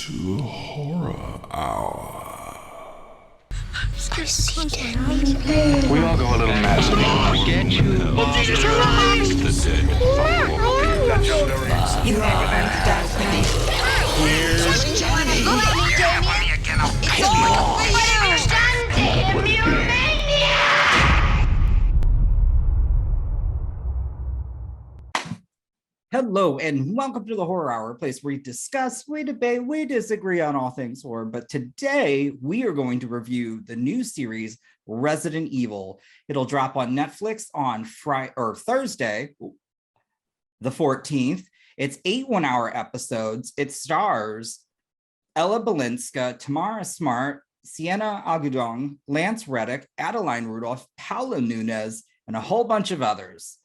to the Horror Hour. We all go a little mad sometimes. Get you. You are going to die for me. Here's Johnny. It's all for you. Hello and welcome to the Horror Hour, a place where we discuss, we debate, we disagree on all things horror. But today we are going to review the new series Resident Evil. It'll drop on Netflix on Thursday, the 14th. It's 8 one-hour episodes. It stars Ella Balinska, Tamara Smart, Siena Agudong, Lance Reddick, Adeline Rudolph, Paola Nuñez, and a whole bunch of others.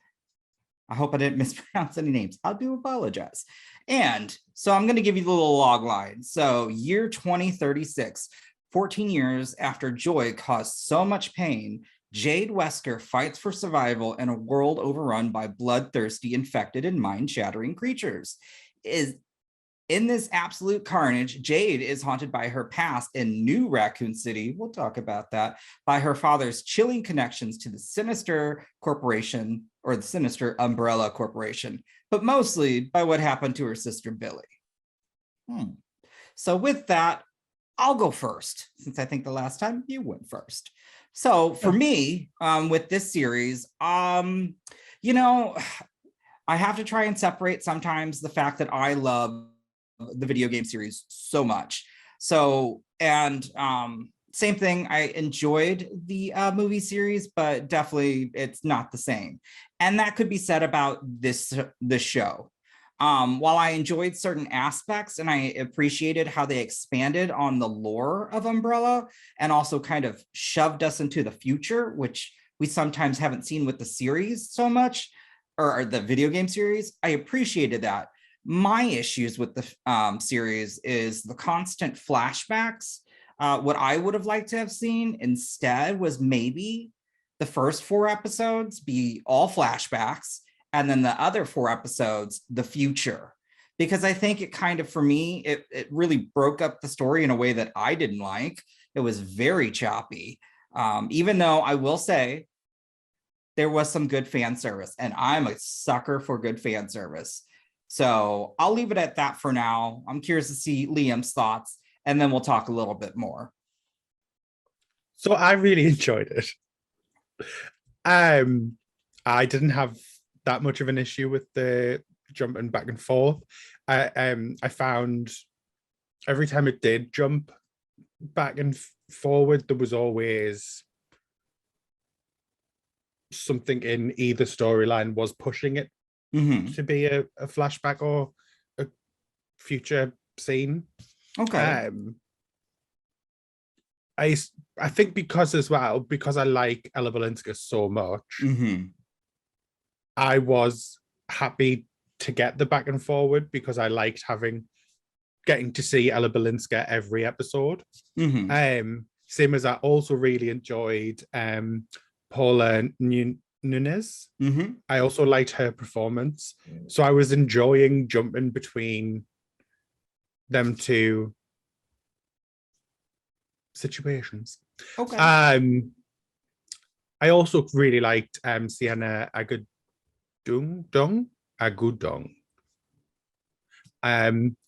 I hope I didn't mispronounce any names. I do apologize. And so I'm going to give you the little log line. So year 2036, 14 years after Joy caused so much pain, Jade Wesker fights for survival in a world overrun by bloodthirsty, infected, and mind-shattering creatures. In this absolute carnage, Jade is haunted by her past in New Raccoon City, we'll talk about that, by her father's chilling connections to the sinister corporation, or the sinister Umbrella Corporation, but mostly by what happened to her sister Billy. So with that, I'll go first, since I think the last time you went first. So for me, with this series, I have to try and separate sometimes the fact that I love the video game series so much. So, and same thing, I enjoyed the movie series, but definitely it's not the same. And that could be said about this show. While I enjoyed certain aspects and I appreciated how they expanded on the lore of Umbrella and also kind of shoved us into the future, which we sometimes haven't seen with the series so much, or the video game series, I appreciated that. My issues with the series is the constant flashbacks. What I would have liked to have seen instead was maybe the first 4 episodes be all flashbacks, and then the other 4 episodes, the future. Because I think it kind of, for me, it really broke up the story in a way that I didn't like. It was very choppy. Even though I will say there was some good fan service, and I'm a sucker for good fan service. So I'll leave it at that for now. I'm curious to see Liam's thoughts, and then we'll talk a little bit more. So I really enjoyed it. I didn't have that much of an issue with the jumping back and forth. I found every time it did jump back and forward, there was always something in either storyline was pushing it to be a flashback or a future scene. Okay. I think because I like Ella Balinska so much, I was happy to get the back and forward because I liked getting to see Ella Balinska every episode. Same as I also really enjoyed Paola Nuñez. I also liked her performance. So I was enjoying jumping between them two situations. Okay. I also really liked Siena Agudong.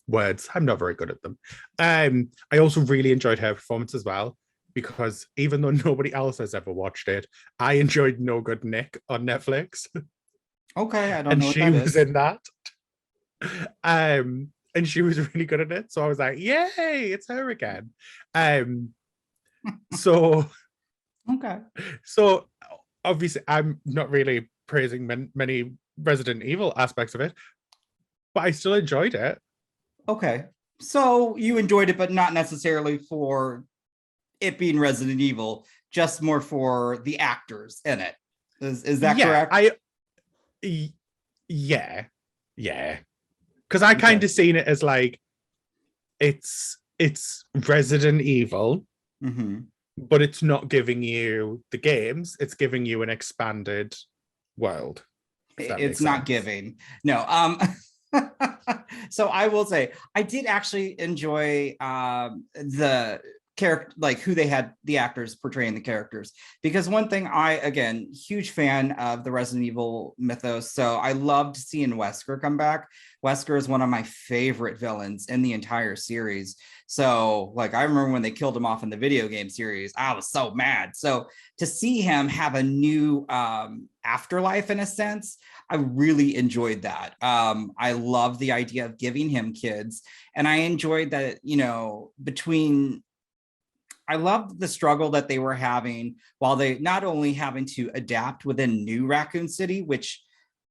Words. I'm not very good at them. I also really enjoyed her performance as well, because even though nobody else has ever watched it, I enjoyed No Good Nick on Netflix. Okay, I don't And know what she that was is. in that. And she was really good at it. So I was like, yay, it's her again. So Okay. So obviously I'm not really praising many Resident Evil aspects of it, but I still enjoyed it. Okay. So you enjoyed it, but not necessarily for it being Resident Evil, just more for the actors in it. Is that correct? Yeah. Because I kind of seen it as like it's Resident Evil, but it's not giving you the games, it's giving you an expanded world. It's not giving. No. So I will say I did actually enjoy the character, like who they had, the actors portraying the characters, because one thing, I again huge fan of the Resident Evil mythos, so I loved seeing Wesker come back. Wesker is one of my favorite villains in the entire series. So like I remember when they killed him off in the video game series, I was so mad. So to see him have a new afterlife in a sense, I really enjoyed that. I love the idea of giving him kids, and I enjoyed that, you know, I loved the struggle that they were having while they not only having to adapt within New Raccoon City, which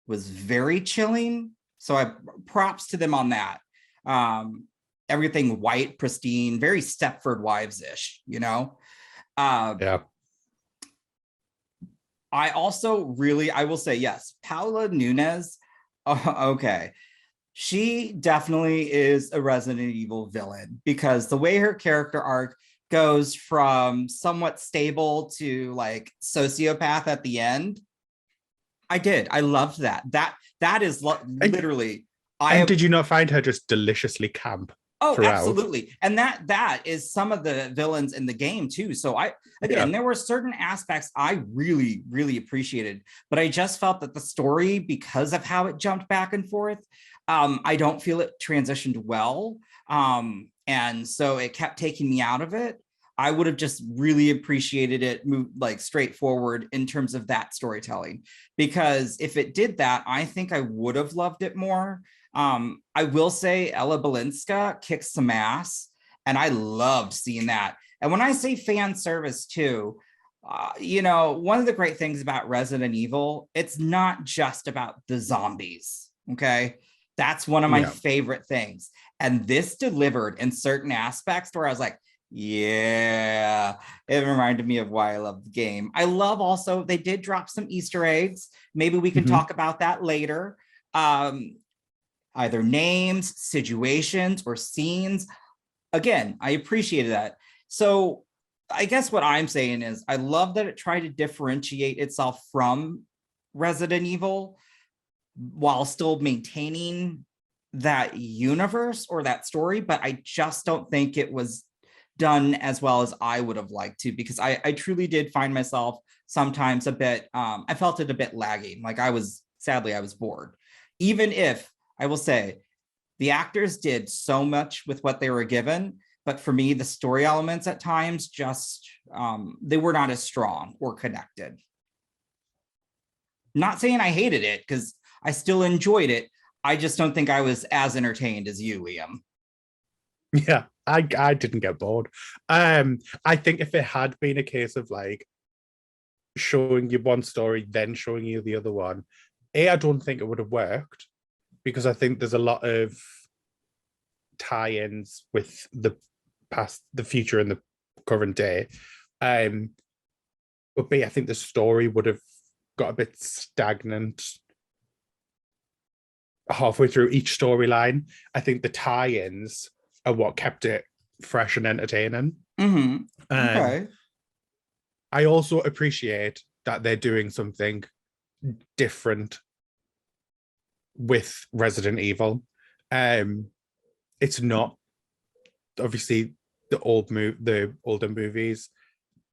was very chilling. So I props to them on that. Everything white, pristine, very Stepford Wives-ish, you know? Yeah. I also really, I will say, yes, Paola Nuñez, okay. She definitely is a Resident Evil villain, because the way her character arc goes from somewhat stable to like sociopath at the end, I loved that. That is literally. Did you not find her just deliciously camp? Oh, throughout? Absolutely. And that is some of the villains in the game too. So there were certain aspects I really, really appreciated, but I just felt that the story, because of how it jumped back and forth, I don't feel it transitioned well. And so it kept taking me out of it. I would have just really appreciated it move like straightforward in terms of that storytelling, because if it did that, I think I would have loved it more. I will say Ella Balinska kicks some ass, and I loved seeing that. And when I say fan service too, you know, one of the great things about Resident Evil, it's not just about the zombies, okay? That's one of my favorite things. And this delivered in certain aspects where I was like, yeah, it reminded me of why I love the game. I love also, they did drop some Easter eggs. Maybe we can talk about that later. Either names, situations, or scenes. Again, I appreciated that. So I guess what I'm saying is I love that it tried to differentiate itself from Resident Evil while still maintaining that universe or that story, but I just don't think it was done as well as I would have liked to, because I truly did find myself sometimes a bit, I felt it a bit lagging. Like I was bored. Even if, I will say, the actors did so much with what they were given, but for me, the story elements at times just, they were not as strong or connected. Not saying I hated it, because I still enjoyed it. I just don't think I was as entertained as you, Liam. Yeah, I didn't get bored. I think if it had been a case of like showing you one story, then showing you the other one, I don't think it would have worked, because I think there's a lot of tie-ins with the past, the future, and the current day. But B, I think the story would have got a bit stagnant halfway through each storyline. I think the tie-ins are what kept it fresh and entertaining. Okay. I also appreciate that they're doing something different with Resident Evil. It's not obviously the older movies.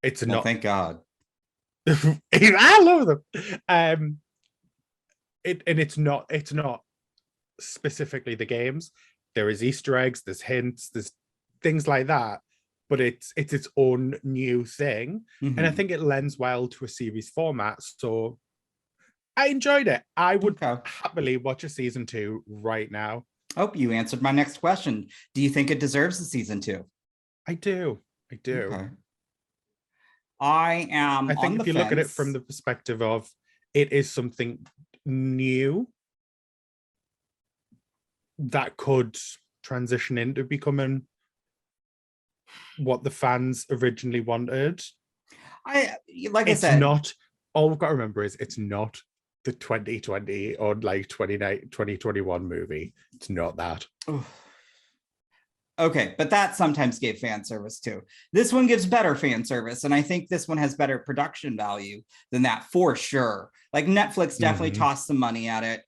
It's not. Thank God. I love them. It's not specifically the games. There is Easter eggs, there's hints, there's things like that, but it's its own new thing. And I think it lends well to a series format. So I enjoyed it. I would happily watch a season 2 right now. Oh, you answered my next question. Do you think it deserves a season 2? I do. Okay. I think if you look at it from the perspective of it is something new that could transition into becoming what the fans originally wanted. I said, it's not, all we've got to remember is it's not the 2020 or like 2021 movie. It's not that. Okay, but that sometimes gave fan service too. This one gives better fan service, and I think this one has better production value than that for sure. Like Netflix definitely tossed some money at it.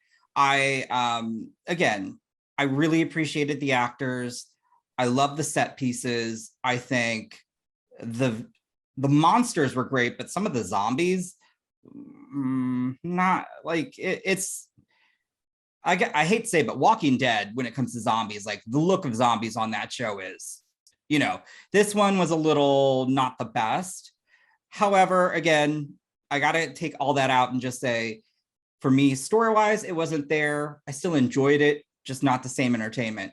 Again, I really appreciated the actors. I love the set pieces. I think the monsters were great, but some of the zombies, not like it's. I hate to say, but Walking Dead, when it comes to zombies, like the look of zombies on that show is, this one was a little not the best. However, again, I got to take all that out and just say, for me, story-wise, it wasn't there. I still enjoyed it, just not the same entertainment.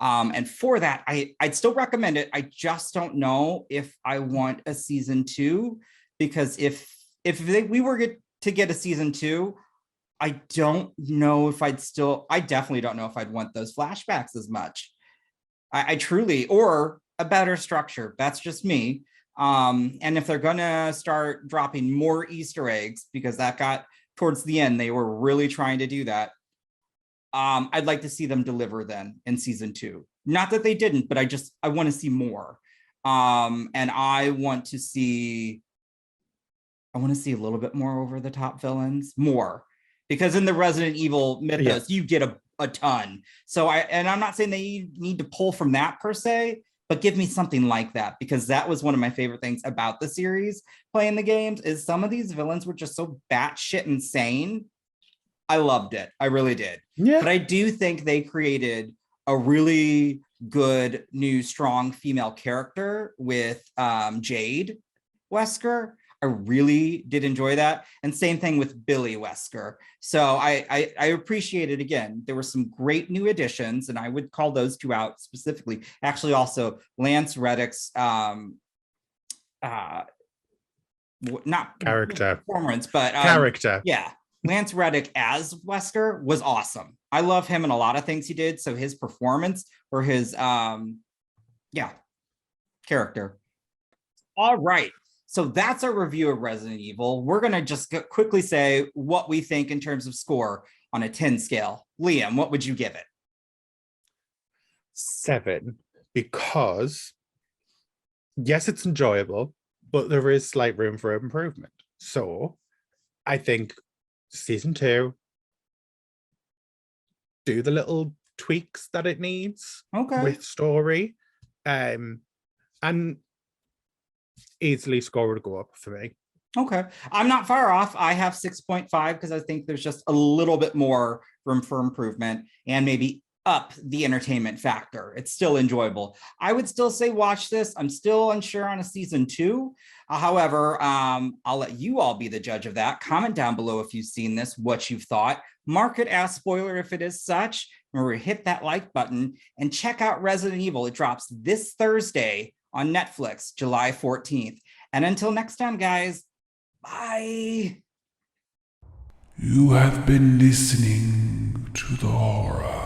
And for that, I'd still recommend it. I just don't know if I want a season 2, because if we were to get a season 2, I don't know if I definitely don't know if I'd want those flashbacks as much. I truly, or a better structure. That's just me. And if they're gonna start dropping more Easter eggs, because that got towards the end, they were really trying to do that. I'd like to see them deliver then in season 2. Not that they didn't, but I want to see more. And I want to see a little bit more over the top villains, more. Because in the Resident Evil mythos, you get a ton. So I'm not saying they need to pull from that per se, but give me something like that, because that was one of my favorite things about the series playing the games, is some of these villains were just so batshit insane. I loved it. I really did. Yeah. But I do think they created a really good new strong female character with Jade Wesker. I really did enjoy that. And same thing with Billy Wesker. So I appreciate it. Again, there were some great new additions, and I would call those two out specifically. Actually, also Lance Reddick's not character performance, but character. Yeah. Lance Reddick as Wesker was awesome. I love him in a lot of things he did. So his performance, or his character. All right. So that's our review of Resident Evil. We're going to just quickly say what we think in terms of score on a 10 scale. Liam, what would you give it? 7, because yes, it's enjoyable, but there is slight room for improvement. So I think season 2, do the little tweaks that it needs with story, and easily score would go up for me. Okay, I'm not far off. I have 6.5 because I think there's just a little bit more room for improvement and maybe up the entertainment factor. It's still enjoyable. I would still say watch this. I'm still unsure on a season 2. However, I'll let you all be the judge of that. Comment down below if you've seen this, what you've thought. Mark it as spoiler if it is such. Remember, hit that like button and check out Resident Evil. It drops this Thursday on Netflix, July 14th. And until next time, guys, bye. You have been listening to the horror